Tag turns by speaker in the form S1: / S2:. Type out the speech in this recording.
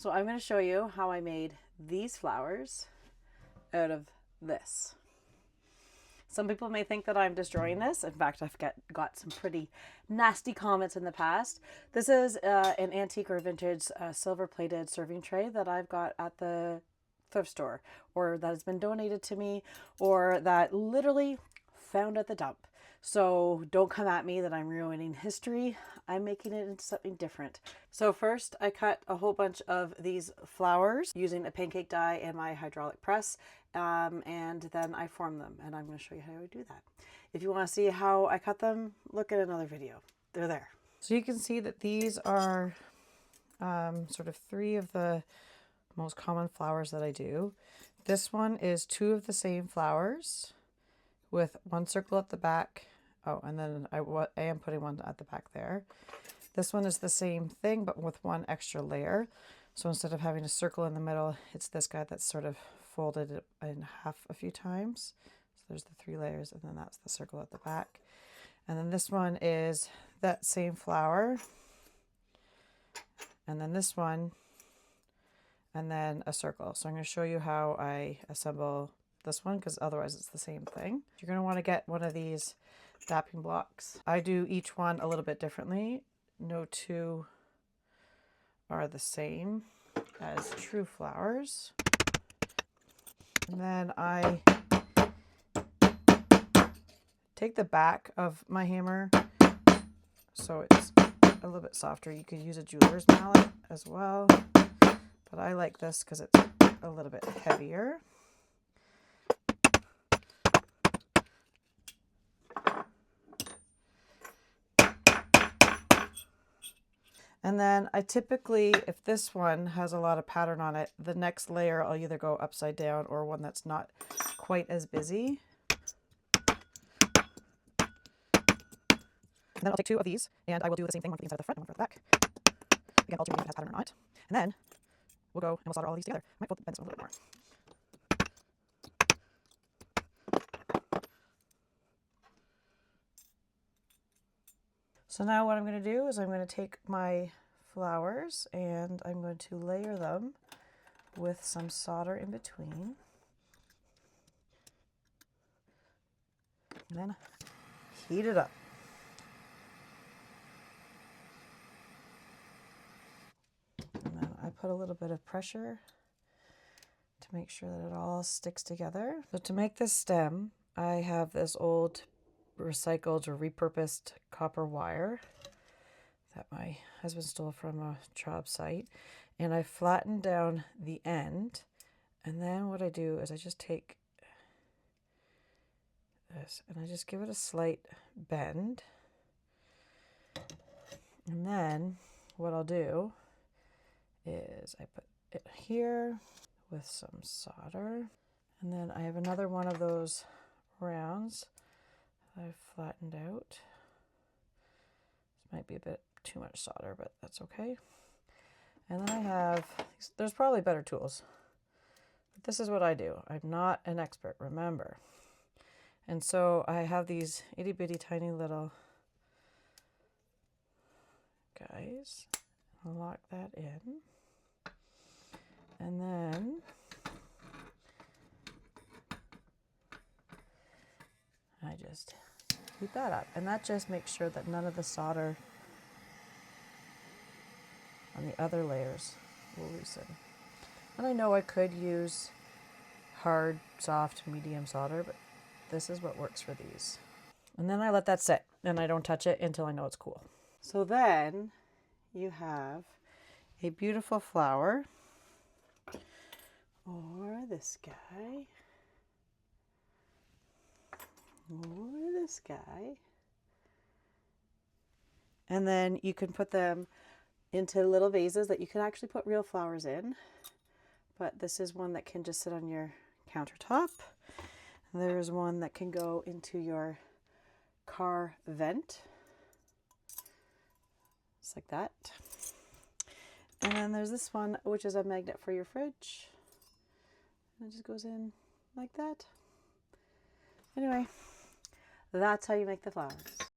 S1: So I'm going to show you how I made these flowers out of this. Some people may think that I'm destroying this. In fact, I've got some pretty nasty comments in the past. This is an antique or vintage silver-plated serving tray that I've got at the thrift store, or that has been donated to me, or that literally found at the dump. So don't come at me that I'm ruining history. I'm making it into something different. So first I cut a whole bunch of these flowers using a pancake die and my hydraulic press, and then I form them, and I'm going to show you how I do that. If you want to see how I cut them, look at another video. They're there. So you can see that these are sort of 3 of the most common flowers that I do. This one is 2 of the same flowers with 1 circle at the back. Oh, and then I am putting 1 at the back there. This one is the same thing, but with 1 extra layer. So instead of having a circle in the middle, it's this guy that's sort of folded in half a few times. So there's the 3 layers, and then that's the circle at the back. And then this one is that same flower. And then this one, and then a circle. So I'm going to show you how I assemble this one, because otherwise it's the same thing. You're going to want to get one of these dapping blocks. I do each one a little bit differently. No 2 are the same as true flowers. And then I take the back of my hammer so it's a little bit softer. You could use a jeweler's mallet as well, but I like this because it's a little bit heavier. And then I typically, if this one has a lot of pattern on it, the next layer I'll either go upside down or one that's not quite as busy. And then I'll take 2 of these, and I will do the same thing, one for the inside of the front and 1 for the back. Again, alternating if it has pattern or not. And then we'll go and we'll solder all these together. Might fold the bends a little bit more. So now what I'm going to do is I'm going to take my flowers and I'm going to layer them with some solder in between. And then heat it up. And then I put a little bit of pressure to make sure that it all sticks together. So to make this stem, I have this old recycled or repurposed copper wire that my husband stole from a job site, and I flattened down the end, and then what I do is I just take this and I just give it a slight bend, and then what I'll do is I put it here with some solder, and then I have another one of those rounds I've flattened out. This might be a bit too much solder, but that's okay. And then I have, there's probably better tools, but this is what I do. I'm not an expert, remember. And so I have these itty bitty tiny little guys. I'll lock that in. And then I just heat that up, and that just makes sure that none of the solder on the other layers will loosen. And I know I could use hard, soft, medium solder, but this is what works for these. And then I let that sit, and I don't touch it until I know it's cool. So then you have a beautiful flower, or this guy, or this guy. And then you can put them into little vases that you can actually put real flowers in. But this is one that can just sit on your countertop. There's one that can go into your car vent. Just like that. And then there's this one, which is a magnet for your fridge. And it just goes in like that. Anyway, that's how you make the flowers.